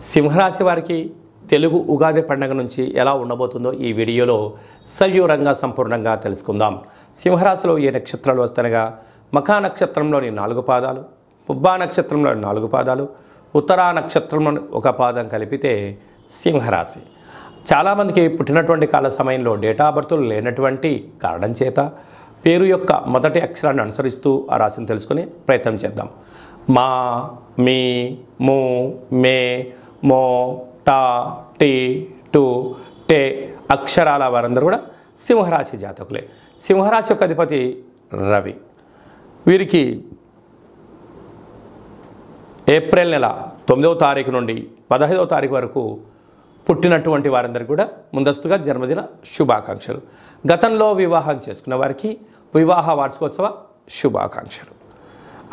సింహరాశి వారికి తెలుగు ఉగాది పండుగ నుంచి ఎలా ఉండబోతుందో ఈ వీడియోలో సవివరంగా సంపూర్ణంగా తెలుసుకుందాం. సింహరాశిలో ఏ నక్షత్రాలు వస్తాయనగా మఖా నక్షత్రంలోని 4 పాదాలు, పుబ్బా నక్షత్రంలోని 4 పాదాలు, ఉత్తరా నక్షత్రంలోని 1 పాదం కలిపితే సింహరాశి. చాలామందికి పుట్టినటువంటి కాల సమయంలో డేటా బర్తులు లేనటువంటి కారణం చేత పేరు యొక్క మొదటి అక్షరాన్ని అనుసరిస్తూ ఆ రాశిని తెలుసుకునే ప్రయత్నం చేద్దాం. మా, మీ, ము, మే, మో, టా, టీ, టు, టే అక్షరాల వారందరూ కూడా సింహరాశి జాతకులే. సింహరాశి యొక్క అధిపతి రవి. వీరికి ఏప్రిల్ నెల 9వ తారీఖు నుండి 15వ తారీఖు వరకు పుట్టినటువంటి వారందరికీ కూడా ముందస్తుగా జన్మదిన శుభాకాంక్షలు. గతంలో వివాహం చేసుకున్న వారికి వివాహ వార్షికోత్సవ శుభాకాంక్షలు.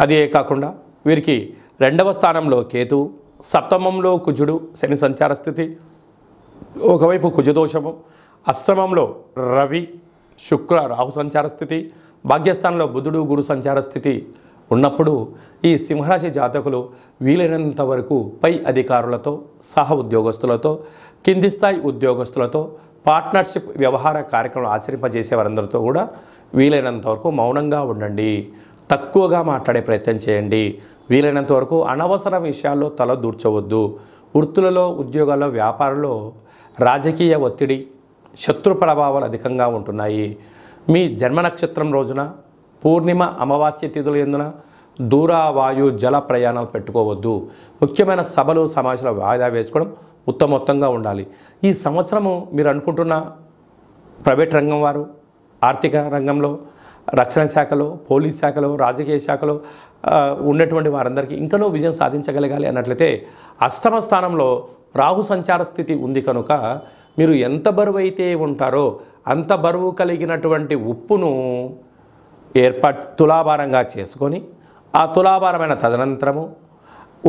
అదే కాకుండా వీరికి 2వ స్థానంలో కేతు, సప్తమంలో కుజుడు శని సంచార స్థితి, ఒకవైపు కుజదోషము, అష్టమంలో రవి శుక్ర రాహు సంచార స్థితి, భాగ్యస్థానంలో బుధుడు గురు సంచార స్థితి ఉన్నప్పుడు ఈ సింహరాశి జాతకులు వీలైనంత వరకు పై అధికారులతో, సహ ఉద్యోగస్తులతో, కింది స్థాయి ఉద్యోగస్తులతో పార్ట్నర్షిప్ వ్యవహార కార్యక్రమాలు ఆచరింపజేసే వారందరితో కూడా వీలైనంత వరకు మౌనంగా ఉండండి. తక్కువగా మాట్లాడే ప్రయత్నం చేయండి. వీలైనంత వరకు అనవసర విషయాల్లో తల దూర్చవద్దు. వృత్తులలో, ఉద్యోగాల్లో, వ్యాపారంలో రాజకీయ ఒత్తిడి, శత్రు ప్రభావాలు అధికంగా ఉంటున్నాయి. మీ జన్మ నక్షత్రం రోజున పూర్ణిమ, అమావాస్య తిథుల యందున దూర, వాయు, జల ప్రయాణాలు పెట్టుకోవద్దు. ముఖ్యమైన సభలు, సమావేశాలు వాయిదా వేసుకోవడం ఉత్తమోత్తంగా ఉండాలి. ఈ సంవత్సరము మీరు అనుకుంటున్న ప్రైవేట్ రంగం వారు, ఆర్థిక రంగంలో, రక్షణ శాఖలో, పోలీస్ శాఖలో, రాజకీయ శాఖలో ఉన్నటువంటి వారందరికీ ఇంకనూ విజయం సాధించగలగాలి అన్నట్లయితే అష్టమ స్థానంలో రాహు సంచార స్థితి ఉంది కనుక మీరు ఎంత బరువు అయితే ఉంటారో అంత బరువు కలిగినటువంటి ఉప్పును తులాభారంగా చేసుకొని ఆ తులాభారమైన తదనంతరము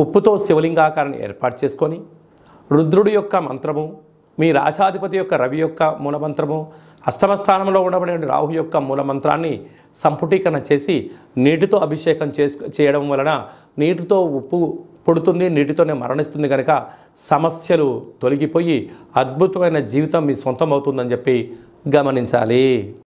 ఉప్పుతో శివలింగాకారాన్ని ఏర్పాటు చేసుకొని రుద్రుడి యొక్క మంత్రము, మీ రాశాధిపతి యొక్క రవి యొక్క మూలమంత్రము, అష్టమ స్థానంలో ఉండబడే రాహు యొక్క మూలమంత్రాన్ని సంపుటీకరణ చేసి నీటితో అభిషేకం చేయడం వలన నీటితో ఉప్పు పుడుతుంది, నీటితోనే మరణిస్తుంది కనుక సమస్యలు తొలగిపోయి అద్భుతమైన జీవితం మీ సొంతం అవుతుందని చెప్పి గమనించాలి.